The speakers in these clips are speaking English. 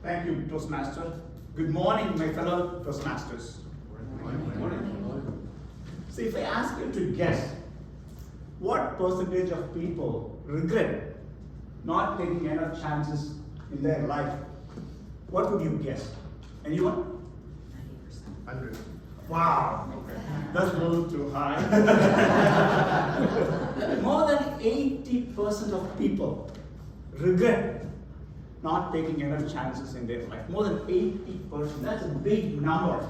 Thank you, Toastmaster. Good morning, my fellow Toastmasters. Good morning. See, if I ask you to guess, what percentage of people regret not taking enough chances in their life? What would you guess? Anyone? 100. Wow, that's a little too high. More than 80% of people regret not taking enough chances in their life. More than 80%. That's a big number.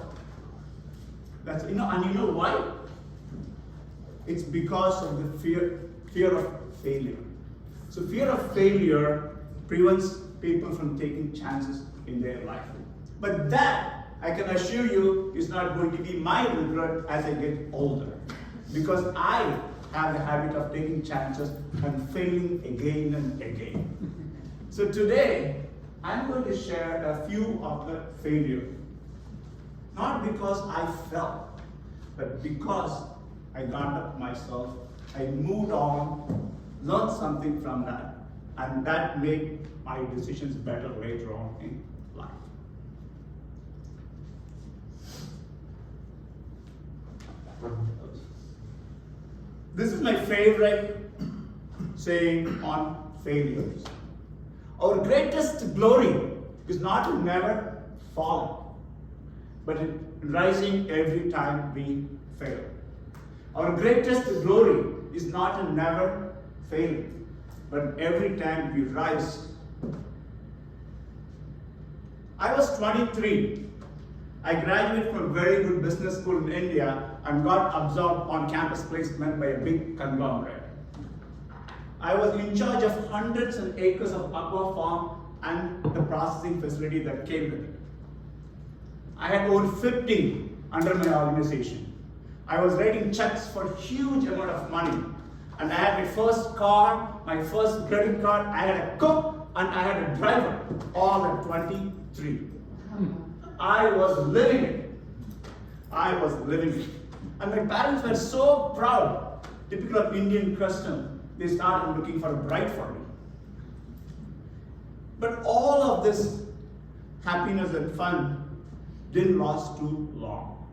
And you know why? It's because of the fear of failure. So fear of failure prevents people from taking chances in their life. But that, I can assure you, is not going to be my regret as I get older. Because I have the habit of taking chances and failing again and again. So today, I'm going to share a few of the failures. Not because I fell, but because I got up myself, I moved on, learned something from that, and that made my decisions better later on in life. This is my favorite saying on failures. Our greatest glory is not in never falling, but in rising every time we fail. Our greatest glory is not in never failing, but every time we rise. I was 23. I graduated from a very good business school in India and got absorbed on campus placement by a big conglomerate. I was in charge of hundreds and acres of aqua farm and the processing facility that came with it. I had over 50 under my organization. I was writing checks for huge amount of money. And I had my first car, my first credit card, I had a cook, and I had a driver, all at 23. I was living it. I was living it. And my parents were so proud, typical of Indian custom. They started looking for a bride for me. But all of this happiness and fun didn't last too long.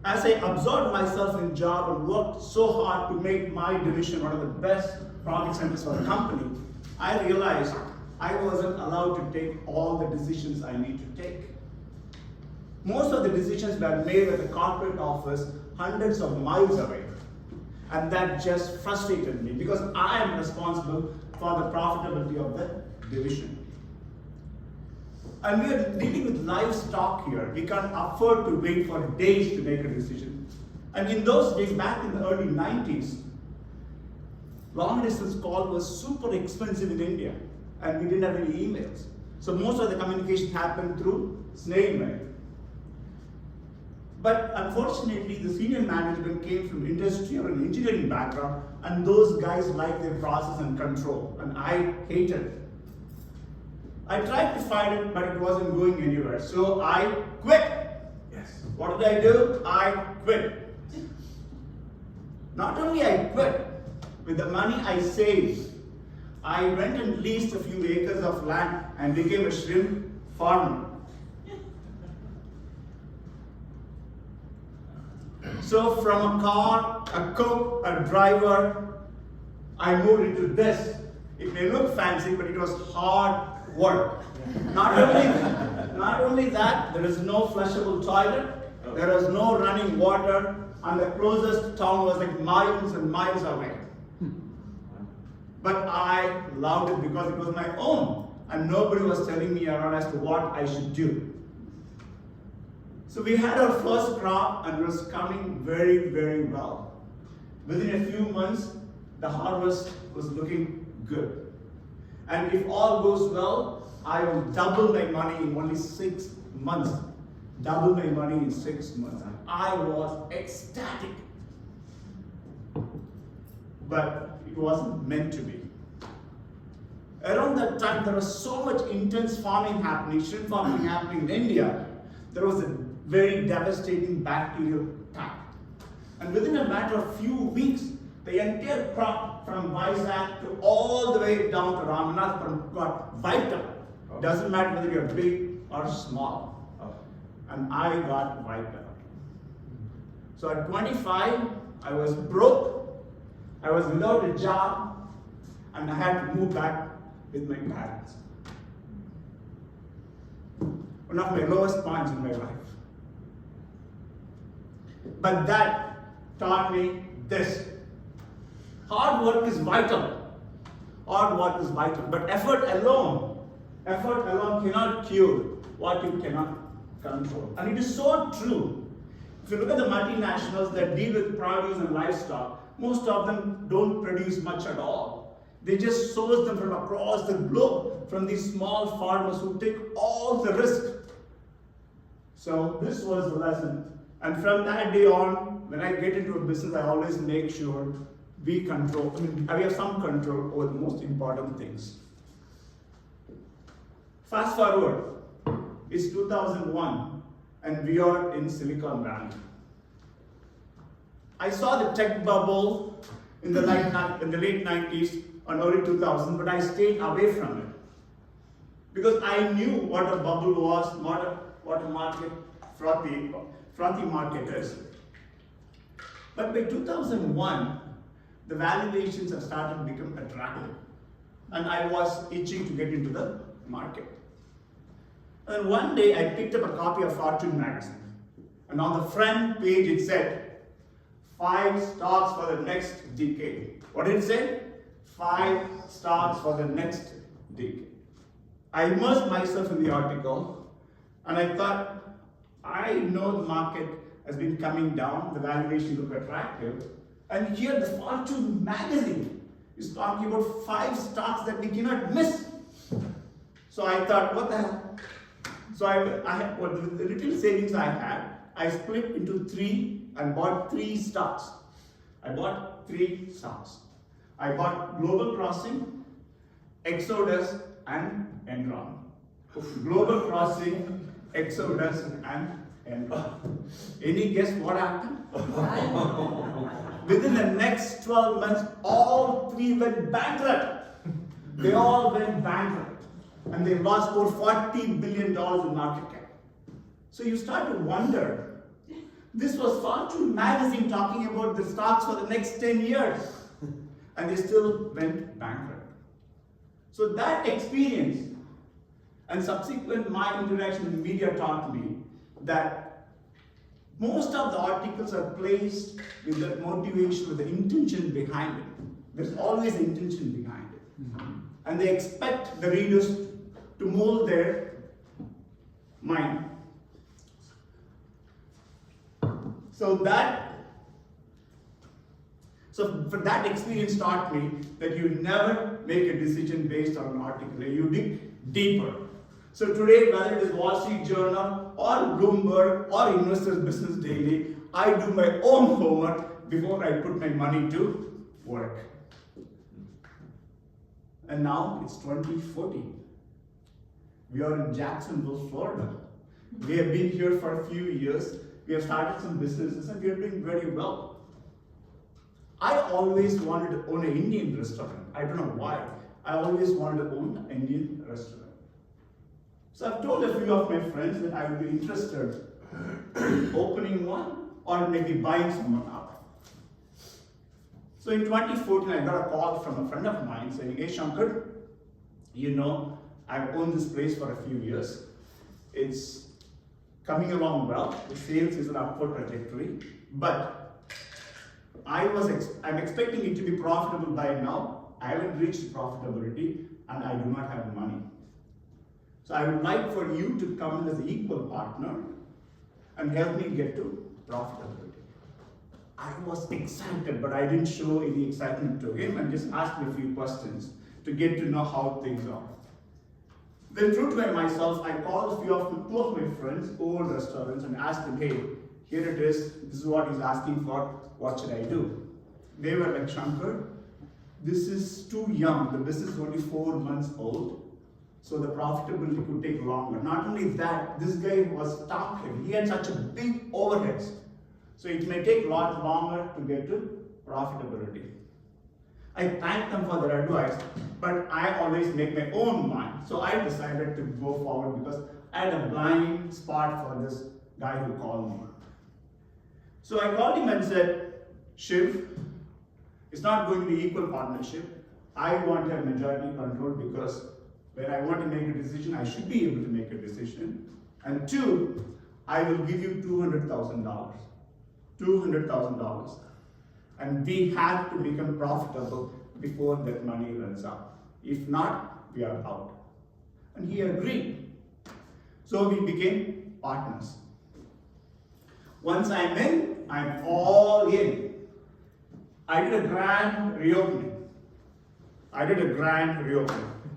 As I absorbed myself in job and worked so hard to make my division one of the best profit centers for the company, I realized I wasn't allowed to take all the decisions I need to take. Most of the decisions were made at the corporate office hundreds of miles away. And that just frustrated me because I am responsible for the profitability of the division. And we are dealing with livestock here. We can't afford to wait for days to make a decision. And in those days, back in the early 90s, long distance call was super expensive in India. And we didn't have any emails. So most of the communication happened through snail mail. But unfortunately, the senior management came from industrial and engineering background, and those guys liked their process and control, and I hated it. I tried to fight it, but it wasn't going anywhere, so I quit. Yes. What did I do? I quit. Not only I quit, with the money I saved, I went and leased a few acres of land and became a shrimp farmer. So from a car, a cook, a driver, I moved into this. It may look fancy, but it was hard work. Not only that, there is no flushable toilet, there is no running water, and the closest town was like miles and miles away. But I loved it because it was my own, and nobody was telling me around as to what I should do. So we had our first crop and it was coming very, very well. Within a few months, the harvest was looking good. And if all goes well, I will double my money in only 6 months. Double my money in 6 months. I was ecstatic. But it wasn't meant to be. Around that time, there was so much intense farming happening, shrimp farming happening in India. There was a very devastating bacterial attack. And within a matter of few weeks, the entire crop from Vizag to all the way down to Ramanathpuram got wiped out. Doesn't matter whether you're big or small. And I got wiped out. So at 25, I was broke, I was without a job, and I had to move back with my parents. One of my lowest points in my life. But that taught me this. Hard work is vital. Hard work is vital. But effort alone cannot cure what you cannot control. And it is so true. If you look at the multinationals that deal with produce and livestock, most of them don't produce much at all. They just source them from across the globe, from these small farmers who take all the risk. So this was the lesson. And from that day on, when I get into a business, I always make sure we have some control over the most important things. Fast forward, it's 2001, and we are in Silicon Valley. I saw the tech bubble in the late 90s and early 2000s, but I stayed away from it. Because I knew what a bubble was, what a market, frothy market is. But by 2001, the valuations have started to become attractive. And I was itching to get into the market. And one day I picked up a copy of Fortune magazine. And on the front page it said, 5 stocks for the next decade. What did it say? 5 stocks for the next decade. I immersed myself in the article and I thought, I know the market has been coming down, the valuation look attractive. And here the Fortune magazine is talking about 5 stocks that we cannot miss. So I thought, what the hell? So I had what the little savings I had, I split into 3 and bought 3 stocks. I bought 3 stocks. I bought Global Crossing, Exodus, and Enron. Global Crossing, Exodus, and Enron. Any guess what happened? Within the next 12 months, all 3 went bankrupt. They all went bankrupt. And they lost over $40 billion in market cap. So you start to wonder, this was Fortune magazine talking about the stocks for the next 10 years. And they still went bankrupt. So that experience and subsequent my interaction with media taught me that most of the articles are placed with the motivation, with the intention behind it. There's always intention behind it. And they expect the readers to mold their mind. So for that experience taught me that you never make a decision based on an article. You dig deeper. So today, whether it is Wall Street Journal or Bloomberg or Investors Business Daily, I do my own homework before I put my money to work. And now it's 2014. We are in Jacksonville, Florida. We have been here for a few years. We have started some businesses and we are doing very well. I always wanted to own an Indian restaurant. I don't know why. I always wanted to own an Indian restaurant. So I've told a few of my friends that I would be interested in opening one or maybe buying someone out. So in 2014, I got a call from a friend of mine saying, hey Shankar, you know, I've owned this place for a few years. It's coming along well. The sales is an upward trajectory, but I'm expecting it to be profitable by now. I haven't reached profitability and I do not have money. So I would like for you to come in as an equal partner and help me get to profitability. I was excited, but I didn't show any excitement to him and just asked him a few questions to get to know how things are. Then true to myself, I called two of my friends who own restaurants and asked them, hey, here it is, this is what he's asking for, what should I do? They were like, Shankar, this is too young, the business is only 4 months old, so the profitability could take longer. Not only that, this guy was top heavy, he had such a big overheads, so it may take a lot longer to get to profitability. I thank them for their advice, but I always make my own mind. So I decided to go forward because I had a blind spot for this guy who called me. So I called him and said, Shiv, it's not going to be equal partnership. I want a majority control because when I want to make a decision, I should be able to make a decision. And two, I will give you $200,000. $200,000. And we have to become profitable before that money runs out. If not, we are out. And he agreed. So we became partners. Once I'm in, I'm all in. I did a grand reopening.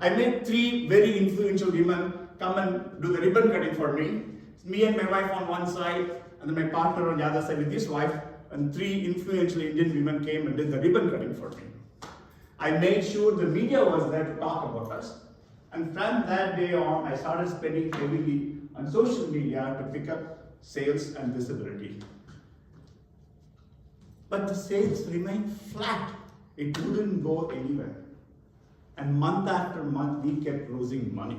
I made 3 very influential women come and do the ribbon cutting for me. It's me and my wife on one side, and then my partner on the other side with his wife, and 3 influential Indian women came and did the ribbon cutting for me. I made sure the media was there to talk about us. And from that day on, I started spending heavily on social media to pick up sales and visibility. But the sales remained flat. It wouldn't go anywhere. And month after month, we kept losing money.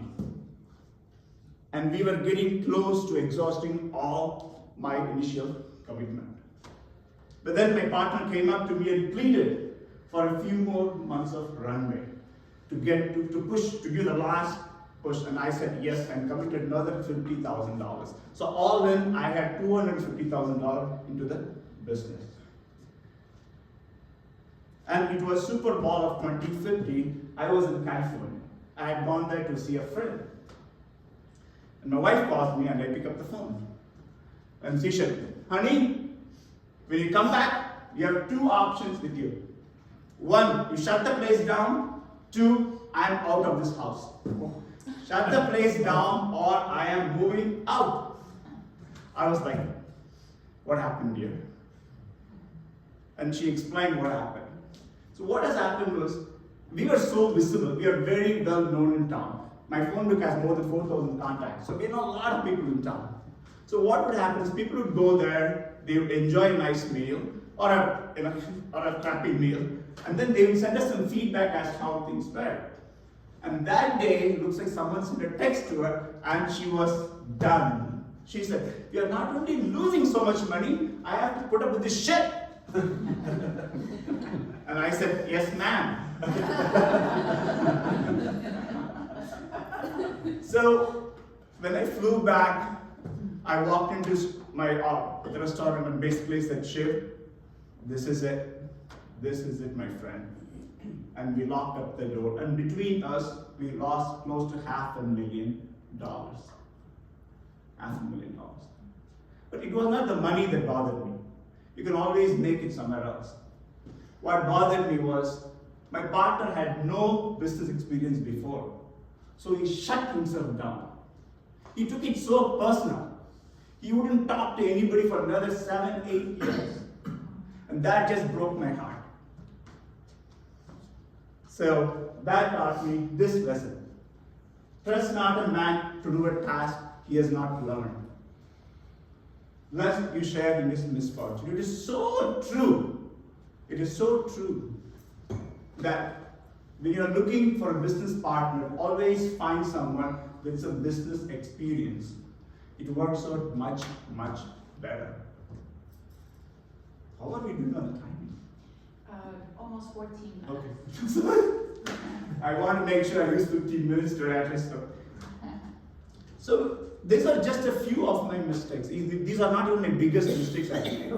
And we were getting close to exhausting all my initial commitment. But then my partner came up to me and pleaded for a few more months of runway to give the last push. And I said yes and committed another $50,000. So all in, I had $250,000 into the business. And it was Super Bowl of 2015. I was in California. I had gone there to see a friend. And my wife calls me and I pick up the phone. And she said, honey, when you come back, you have 2 options with you. 1, you shut the place down. 2, I'm out of this house. Shut the place down or I am moving out. I was like, what happened here? And she explained what happened. So what has happened was, we were so visible, we are very well known in town. My phone book has more than 4,000 contacts, so we know a lot of people in town. So what would happen is people would go there, they would enjoy a nice meal, or a crappy meal, and then they would send us some feedback as to how things were. And that day, it looks like someone sent a text to her, and she was done. She said, we are not only losing so much money, I have to put up with this shit. And I said, yes, ma'am. So when I flew back, I walked into the restaurant and basically said, Shiv, this is it. This is it, my friend. And we locked up the door. And between us, we lost close to $500,000. $500,000. But it was not the money that bothered me. You can always make it somewhere else. What bothered me was, my partner had no business experience before. So he shut himself down. He took it so personal. He wouldn't talk to anybody for another 7, 8 years. And that just broke my heart. So that taught me this lesson. Trust not a man to do a task he has not learned. Lest you share in this misfortune. It is so true. It is so true that when you are looking for a business partner, always find someone with some business experience. It works out much, much better. How are we doing on the timing? Almost 14 minutes. Okay. I want to make sure I use 15 minutes to address them. So these are just a few of my mistakes. These are not even my biggest mistakes I made.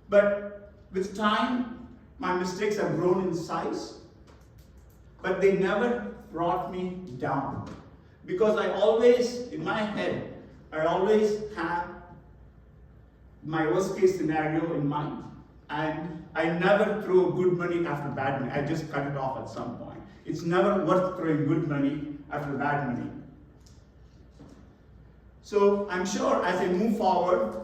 But with time, my mistakes have grown in size, but they never brought me down. Because I always, in my head, I always have my worst case scenario in mind. And I never throw good money after bad money. I just cut it off at some point. It's never worth throwing good money after bad money. So I'm sure as I move forward,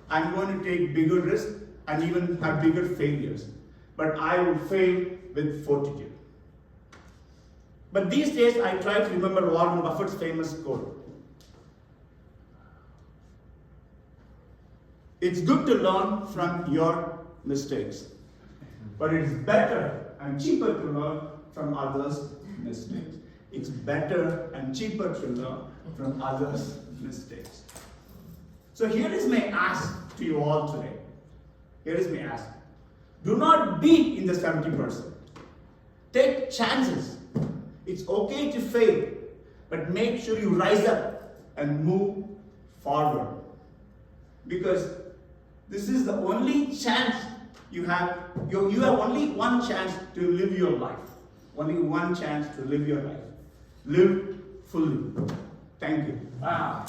I'm going to take bigger risks and even have bigger failures. But I will fail with fortitude. But these days, I try to remember Warren Buffett's famous quote. It's good to learn from your mistakes, But it is better and cheaper to learn from others' mistakes. It's better and cheaper to learn from others' mistakes. So here is my ask to you all today. Here is my ask. Do not be in the 70%. Take chances. It's okay to fail, but make sure you rise up and move forward. Because this is the only chance you have. You have only one chance to live your life. Only one chance to live your life. Live fully. Thank you. Wow.